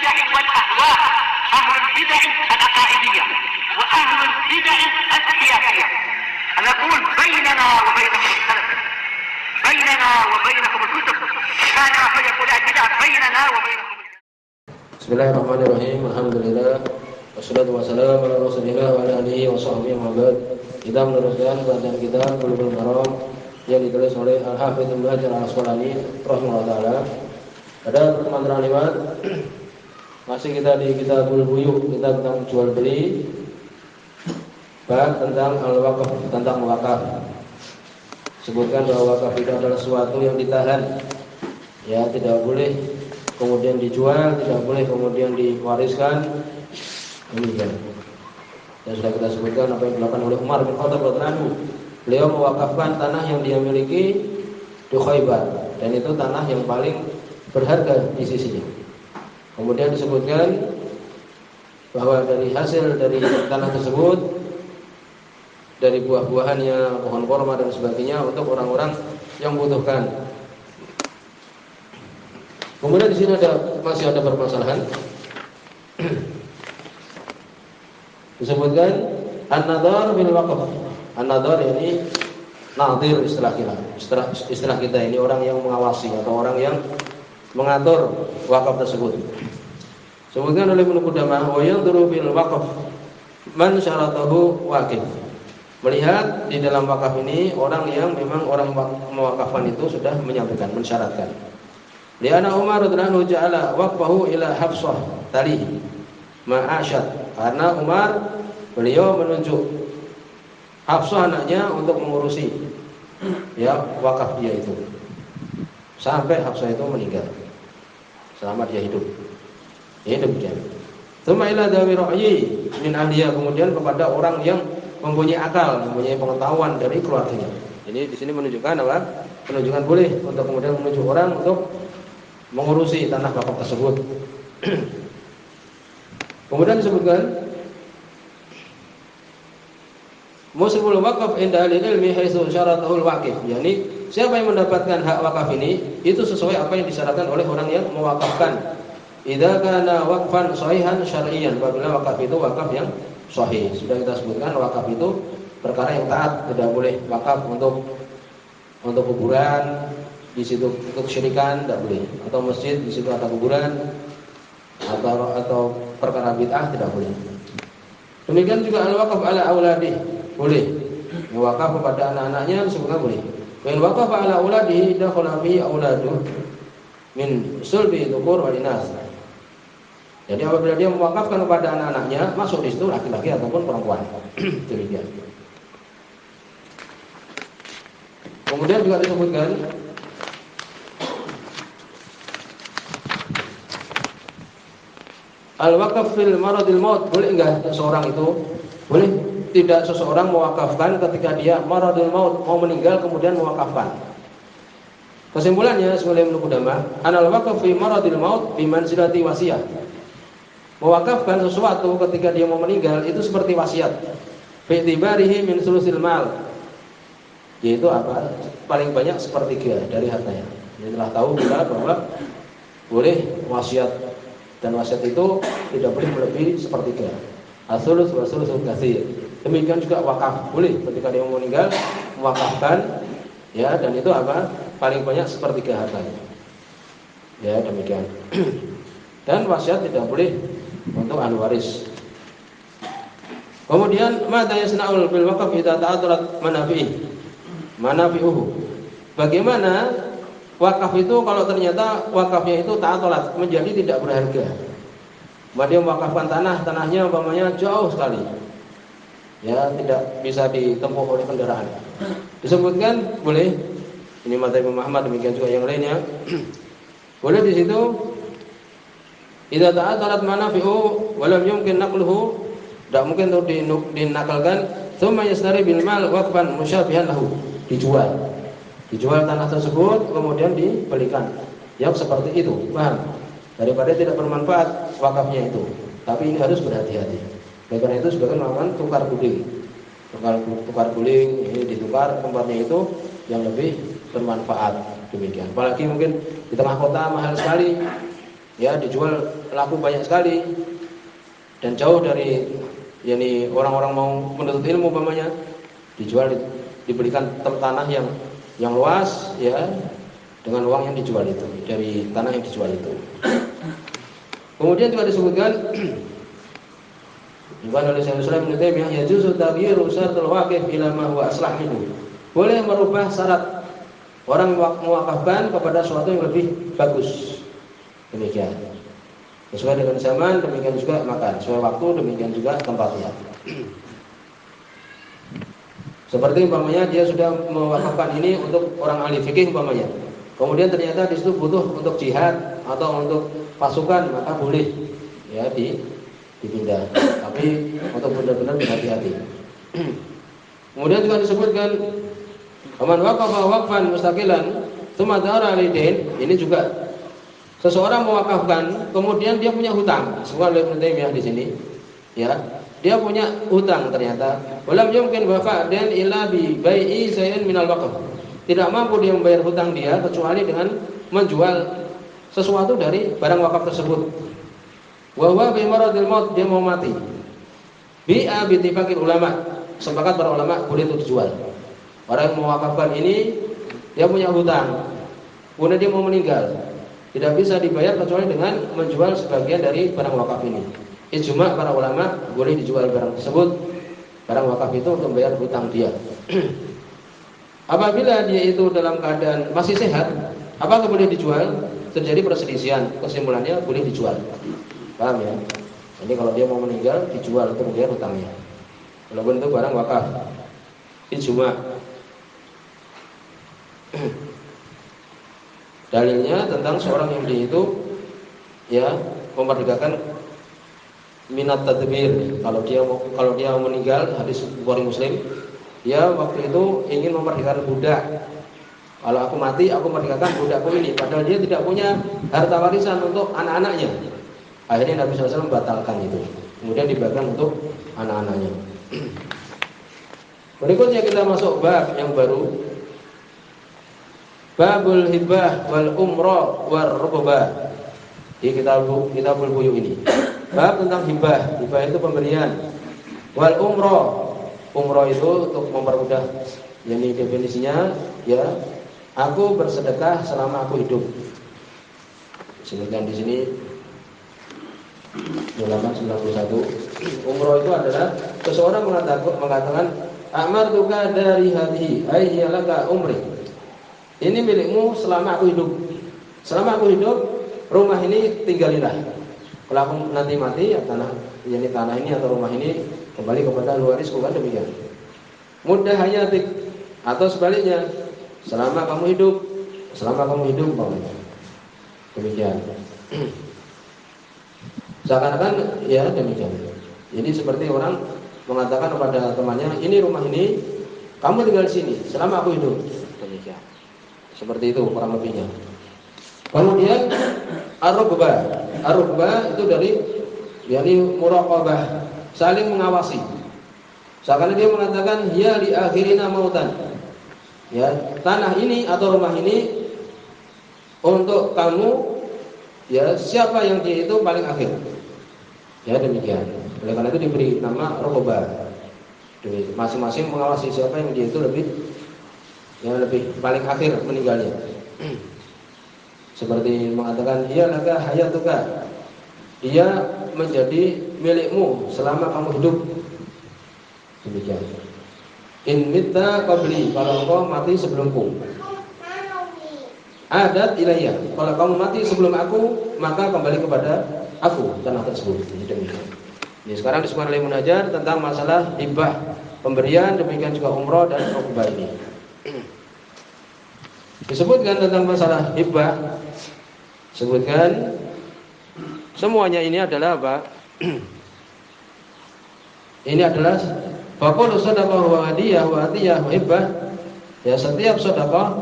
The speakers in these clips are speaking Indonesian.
البدع والأهواء، أهل البدع العقائدية وأهل البدع السياسية. نقول بيننا وبينكم السلف، بيننا وبينكم الكتب، كان فيقول البدع بيننا وبينكم. Bismillahirrahmanirrahim. Alhamdulillah. Wassalatu wassalamu ala Rasulillah wa ala alihi wa sahbihi wa ba'd. Kita meneruskan bacaan kitab Bulughul Maram yang ditulis oleh Al-Hafidz Ibnu Hajar Al-Asqalani rahimahullah taala. Pada pertemuan terlewat masih kita di Kitabul Buyu, kita tentang jual beli, bab tentang al-waqf, tentang wakaf. Sebutkan bahwa wakaf itu adalah sesuatu yang ditahan, ya, tidak boleh kemudian dijual, tidak boleh kemudian diwariskan. Demikian. Dan sudah kita sebutkan apa yang dilakukan oleh Umar bin Khattab radhiyallahu anhu. Beliau mewakafkan tanah yang dia miliki di Khaybar, dan itu tanah yang paling berharga di sisinya. Kemudian disebutkan bahwa dari hasil dari tanah tersebut, dari buah-buahannya, pohon korma dan sebagainya, untuk orang-orang yang membutuhkan. Kemudian di sini masih ada permasalahan. Disebutkan an-nadhar bil waqf. An-nadhar ini nadhir istilah kita ini orang yang mengawasi atau orang yang mengatur wakaf tersebut. Sebutkan oleh Ibnu Qudamah wa yanzuru bil waqf man syaratahu waqif. Melihat di dalam wakaf ini orang yang memang orang mewakafkan itu sudah menyampaikan, mensyaratkan. Liana Umar radhiyallahu anhu ja'ala waqfahu ila Hafsah tali ma'asyad. Karena Umar, beliau menunjuk Hafsah anaknya untuk mengurusi, ya, wakaf dia itu sampai Hafsah itu meninggal, selama dia hidup. Ya, demikian. Tsumma ila dawi ra'yi min ahliya, kemudian kepada orang yang mempunyai akal, mempunyai pengetahuan dari keluarganya. Jadi di sini menunjukkan apa? Menunjukkan boleh untuk kemudian menunjuk orang untuk mengurusi tanah wakaf tersebut. Kemudian disebutkan musibul waqaf inda ahli ilmi haitsu syaratahu al-waqif, yakni siapa yang mendapatkan hak wakaf ini itu sesuai apa yang disyaratkan oleh orang yang mewakafkan. Idza kana waqfan sahihan syar'iyyan, apabila wakaf itu wakaf yang sahih. Sudah kita sebutkan wakaf itu perkara yang taat, tidak boleh wakaf untuk kuburan, di situ untuk syirikan tidak boleh, atau masjid di situ ada kuburan, atau perkara bid'ah tidak boleh. Demikian juga al-waqaf ala auladih, boleh. Wakaf kepada anak-anaknya disebutkan boleh. Wa in waqafa ala auladihi dakhala fihi auladuh min sulbi dhukur wal inas. Jadi apabila dia mewakafkan kepada anak-anaknya, masuk di situ laki-laki ataupun perempuan. Demikian. Kemudian juga disebutkan al-waqaf fil maradil maut, boleh enggak seseorang itu? Boleh tidak seseorang mewakafkan ketika dia maradil maut, mau meninggal kemudian mewakafkan. Kesimpulannya sebagai Ibnu Qudamah, anal waqaf fi maradil maut bi manzilati wasiyah. Mewakafkan sesuatu ketika dia mau meninggal itu seperti wasiat. Fi tibarihi min sulusil mal. Yaitu apa? Paling banyak sepertiga dari hartanya. Jadi telah tahu kita bahwa boleh wasiat, dan wasiat itu tidak boleh melebihi sepertiga. As-sulus wa sulusul katsir. Demikian juga wakaf, boleh ketika dia mau meninggal mewakafkan, ya, dan itu apa? Paling banyak sepertiga hartanya. Ya, demikian. Dan wasiat tidak boleh untuk ahli waris. Kemudian madza yasna'ul bil waqf idza ta'addarat manafi'uhu. Bagaimana wakaf itu kalau ternyata wakafnya itu ta'addarat, menjadi tidak berharga. Dia mewakafkan tanahnya umpamanya jauh sekali, ya, tidak bisa ditempuh oleh kendaraan. Disebutkan boleh. Ini mazhab Imam Ahmad, demikian juga yang lainnya. Boleh di situ idza ta'addarat manafi'u wa lam yumkin naqluhu, tidak mungkin untuk dinakalkan. Tsumma yashtari bil mal waqfan musyabihan lahu, dijual tanah tersebut kemudian dibelikan yang seperti itu, paham? Daripada tidak bermanfaat wakafnya itu. Tapi ini harus berhati-hati. Oleh karena itu sebagian melakukan tukar guling, ini ditukar tempatnya itu yang lebih bermanfaat. Demikian. Apalagi mungkin di tengah kota mahal sekali, ya dijual laku banyak sekali dan jauh dari orang-orang mau menuntut ilmu umpamanya, dijual, diberikan tanah yang luas ya dengan uang yang dijual itu, dari tanah yang dijual itu. Kemudian juga disebutkan Ibn al-Islam Ibn Taimiyah yajuzu taghyiru syartul waqif ila ma huwa aslah minhu. Boleh merubah syarat orang mewakafkan kepada sesuatu yang lebih bagus. Demikian. Sesuai dengan zaman, demikian juga makan. Sesuai waktu, demikian juga tempatnya. Seperti umpamanya dia sudah mewakafkan ini untuk orang ahli fikih umpamanya. Kemudian ternyata di situ butuh untuk jihad atau untuk pasukan, maka boleh ya dipindah. Tapi untuk benar-benar berhati-hati. Kemudian juga disebutkan man waqafa waqfan mustaqilan tsumma dara alidain. Ini juga seseorang mewakafkan kemudian dia punya hutang. Semua oleh Ibnu Taimiyah di sini. Ya, dia punya hutang ternyata. Walam yumkin wafa'dan illa bi bai'i shay'in minal waqf. Tidak mampu dia membayar hutang dia kecuali dengan menjual sesuatu dari barang wakaf tersebut. Wa huwa bi maradil maut, dia mau mati. Bi'a bi ittifaqil ulama. Sepakat para ulama boleh itu dijual. Orang yang mewakafkan ini dia punya hutang. Kemudian dia mau meninggal. Tidak bisa dibayar kecuali dengan menjual sebagian dari barang wakaf ini. Ijma' para ulama boleh dijual barang tersebut. Barang wakaf itu untuk membayar hutang dia. Apabila dia itu dalam keadaan masih sehat, apakah boleh dijual? Terjadi perselisihan. Kesimpulannya boleh dijual. Paham ya? Jadi kalau dia mau meninggal dijual untuk membayar hutangnya. Walaupun itu barang wakaf. Ijma'. Dalilnya tentang seorang yang dia itu ya memerdekakan minat tadbir. Kalau dia meninggal, hadis Bukhari Muslim, dia waktu itu ingin memerdekakan budak. Kalau aku mati, aku merdekakan budakku ini. Padahal dia tidak punya harta warisan untuk anak-anaknya. Akhirnya Nabi SAW membatalkan itu. Kemudian dibagikan untuk anak-anaknya. Berikutnya kita masuk bab yang baru. Babul hibah wal umrah war rukbah. Di kitabul buyuh ini. Bab tentang hibah. Hibah itu pemberian. Wal umrah. Umrah itu untuk mempermudah. Jadi definisinya ya, aku bersedekah selama aku hidup. Sebutkan di sini halaman 91. Umrah itu adalah seseorang mengatakan amartuka dari hadhihi ay hiya laka umri. Ini milikmu selama aku hidup. Selama aku hidup, rumah ini tinggalilah. Kalau aku nanti mati, ya tanah ini atau rumah ini kembali kepada warisku, kan demikian. Mudah hayatik, atau sebaliknya, selama kamu hidup, demikian. Seakan-akan ya demikian. Jadi seperti orang mengatakan kepada temannya, ini rumah ini, kamu tinggal di sini selama aku hidup. Demikian. Seperti itu kurang lebihnya. Kemudian ar-rukbah itu dari muraqabah, saling mengawasi. Seakan dia mengatakan ya li akhirina mautan. Ya, tanah ini atau rumah ini untuk kamu, ya siapa yang dia itu paling akhir. Ya demikian. Oleh karena itu diberi nama rukbah. Masing-masing mengawasi siapa yang dia itu lebih paling akhir meninggalnya. Seperti mengatakan dia laka hayatuka, dia menjadi milikmu selama kamu hidup. Demikian. In mitta qabli, kalau engkau mati sebelumku. Adat ilayya, kalau kamu mati sebelum aku, maka kembali kepada aku tanah tersebut. Demikian. Ini sekarang disebutkan oleh Munajar tentang masalah hibah, pemberian, demikian juga umrah dan rukbah ini. Disebutkan tentang masalah hibah, sebutkan semuanya ini adalah apa? Ini adalah faqulu shadaqah wa hadiyah wa atiyah wa hibah. Ya, setiap sedekah,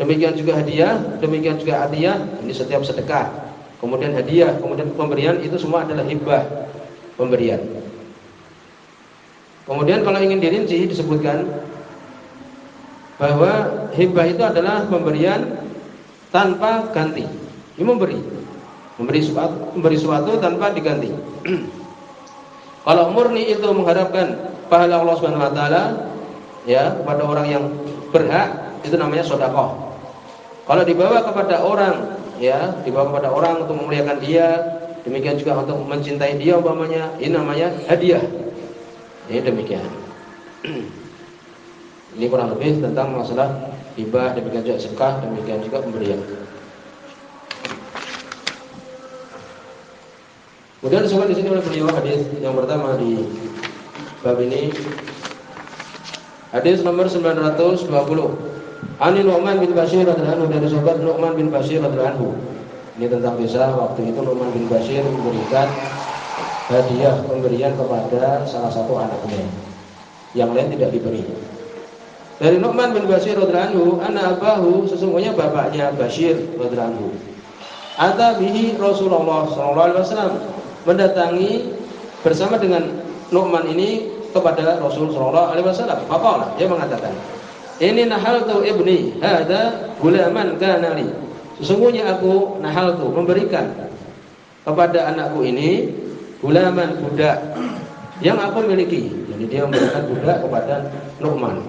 demikian juga hadiah, demikian juga atiyah, ini setiap sedekah. Kemudian hadiah, kemudian pemberian, itu semua adalah hibah, pemberian. Kemudian kalau ingin dirinci disebutkan bahwa hibah itu adalah pemberian tanpa ganti. Ini memberi memberi sesuatu tanpa diganti. Kalau murni itu mengharapkan pahala Allah Subhanahu wa taala ya kepada orang yang berhak, itu namanya sedekah. Kalau dibawa kepada orang ya, dibawa kepada orang untuk memuliakan dia, demikian juga untuk mencintai dia umpamanya, ini namanya hadiah. Ini demikian. Ini kurang lebih tentang masalah hibah, demikian juga sedekah, demikian juga pemberian. Kemudian disebut di sini oleh beliau hadis yang pertama di bab ini, hadis nomor 920. Ani Nu'man bin Bashir radhiyallahu anhu, dari sahabat Nu'man bin Bashir radhiyallahu anhu. Ini tentang kisah waktu itu Nu'man bin Bashir memberikan hadiah pemberian kepada salah satu anaknya, yang lain tidak diberi. Dari Nu'man bin Bashir radhiyallahu anhu, anna abahu, sesungguhnya bapaknya Bashir radhiyallahu anhu, ata bihi Rasulullah sallallahu alaihi wasallam, mendatangi bersama dengan Nu'man ini kepada Rasul sallallahu alaihi wasallam. Maka dia mengatakan, ini nahaltu ibni hada gulaman kana li, sesungguhnya aku nahaltu memberikan kepada anakku ini gulaman, budak yang aku miliki. Jadi dia memberikan budak kepada Nu'man.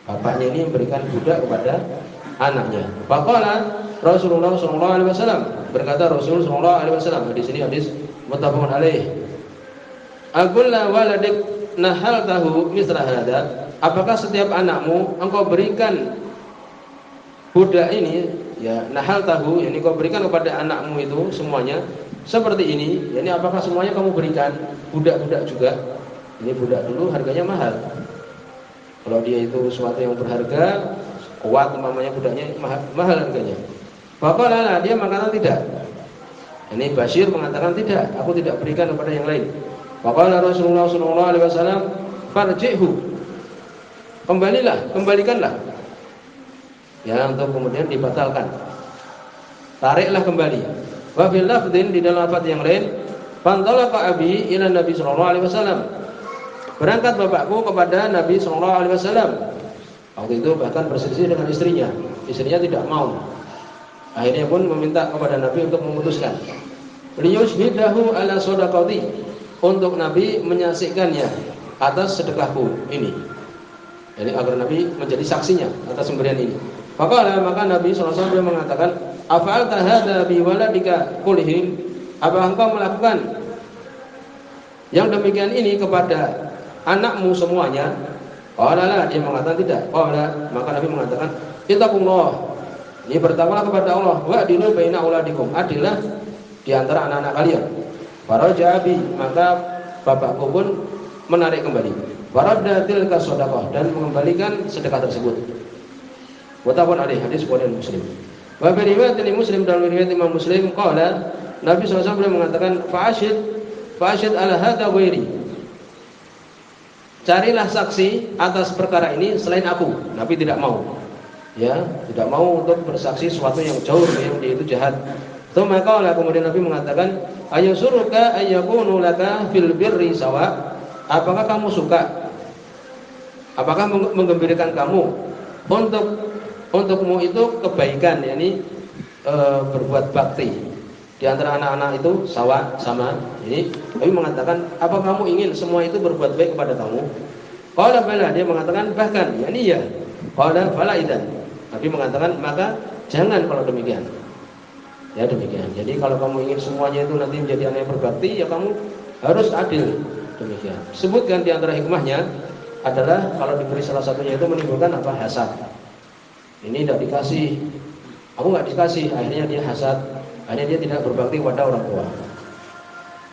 Bapaknya ini memberikan budak kepada anaknya. Faqala Rasulullah sallallahu alaihi wasallam, berkata Rasul sallallahu alaihi wasallam, di sini hadis muttafaqun alaih. Aqulla waladik nahaltahu misra hada, apakah setiap anakmu engkau berikan budak ini, ya nahaltahu, yani kau berikan kepada anakmu itu semuanya seperti ini, yani apakah semuanya kamu berikan budak-budak juga? Ini budak dulu harganya mahal. Kalau dia itu sesuatu yang berharga, kuat umpamanya budaknya mahal harganya. Faqala, dia mengatakan tidak. Ini Bashir mengatakan tidak, aku tidak berikan kepada yang lain. Faqala Rasulullah sallallahu alaihi wasallam, farji'hu, kembalikanlah. Ya, untuk kemudian dibatalkan. Tariklah kembali. Wa fil lafdin, di dalam lafaz yang lain, fantalaqa abi ila Nabi sallallahu alaihi wasallam, berangkat bapakku kepada Nabi sallallahu alaihi wasallam. Waktu itu bahkan berselisih dengan istrinya. Istrinya tidak mau. Akhirnya pun meminta kepada Nabi untuk memutuskan. Liyushhidahu ala shadaqati, untuk Nabi menyaksikannya atas sedekahku ini. Jadi agar Nabi menjadi saksinya atas pemberian ini. Maka Nabi sallallahu alaihi wasallam mengatakan, "Af'alta hadza bi waladika kullihim?" Apa engkau melakukan yang demikian ini kepada anakmu semuanya? Qala la, dia mengatakan tidak. Qala, maka Nabi mengatakan, "Ittaqullah." Ini bertakwalah kepada Allah. Wa'dilu baina auladikum, adillah di antara anak-anak kalian. Faraja abi, maka bapakku pun menarik kembali. Faradda tilka shadaqah, dan mengembalikan sedekah tersebut. Muttafaqun alaih, hadis riwayat Muslim. Wa fi riwayat Muslim, dalam riwayat Imam Muslim, qala, Nabi sallallahu alaihi wasallam mengatakan, fa'ashid ala hadza ghairi. Carilah saksi atas perkara ini selain aku. Nabi tidak mau. Ya, tidak mau untuk bersaksi sesuatu yang jauh yang dia itu jahat. Tsumma qala, kemudian Nabi mengatakan, ayasuruka ayyakunu laka fil birri sawa. Apakah kamu suka? Apakah menggembirakan kamu untukmu itu kebaikan, yakni berbuat bakti di antara anak-anak itu sama. Ini Nabi mengatakan, apa kamu ingin semua itu berbuat baik kepada kamu? Qala bala, dia mengatakan bahkan, yakni ya. Qala fala idzan, Nabi mengatakan maka jangan kalau demikian. Ya demikian. Jadi kalau kamu ingin semuanya itu nanti menjadi anak yang berbakti, ya kamu harus adil. Demikian. Sebutkan di antara hikmahnya adalah kalau diberi salah satunya itu menimbulkan apa? Hasad. Ini tidak dikasih, aku nggak dikasih, akhirnya dia hasad, akhirnya dia tidak berbakti kepada orang tua.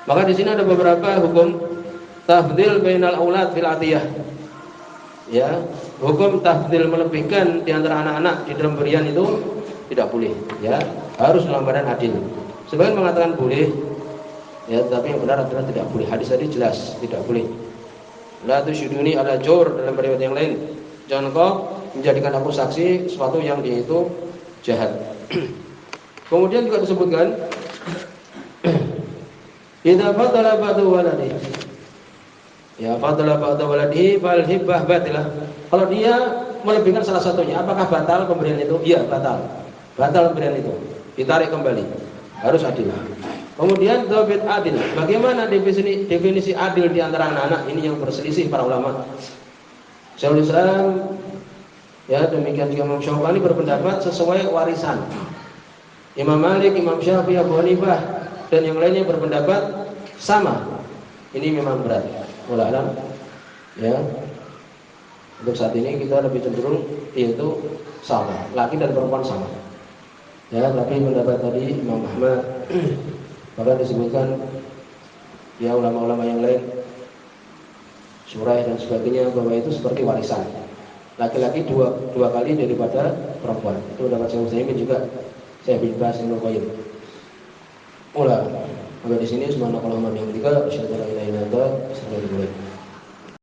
Maka di sini ada beberapa hukum tafdil bainal aulad fil atiyah. Ya, hukum tafdil, melebihkan di antara anak-anak di dalam berian itu tidak boleh. Ya, harus dalam badan adil. Sebagian mengatakan boleh, ya, tapi yang benar adalah tidak boleh. Hadis tadi jelas tidak boleh. La tusyiduni ala jawr, dalam riwayat yang lain, jangan kau menjadikan aku saksi sesuatu yang dia itu jahat. Kemudian juga disebutkan idza fadala ba'du waladi, ya fadala ba'du waladi fal hibbah batilah. Kalau dia melebihkan salah satunya, apakah batal pemberian itu? Iya, batal. Batal pemberian itu, ditarik kembali. harus adil. Kemudian dhabit adil. Bagaimana definisi adil di antara anak-anak? Ini yang berselisih para ulama. Syaikhul Islam, ya demikian juga Imam Syafi'i berpendapat sesuai warisan. Imam Malik, Imam Syafi'i, Abu Hanifah dan yang lainnya berpendapat sama. Ini memang berat. Wallahu a'lam. Ya. Untuk saat ini kita lebih cenderung yaitu sama, laki dan perempuan sama. Ya, tapi pendapat tadi Imam Ahmad bahkan disebutkan ya ulama-ulama yang lain Surah dan sebagainya bahwa itu seperti warisan. Laki-laki dua kali daripada perempuan. Itu dapat saya usahakan juga. Saya bebas yang Qayyim. Mula, sampai di sini subhanallah yang tiga, asyhadu an la ilaha illallah,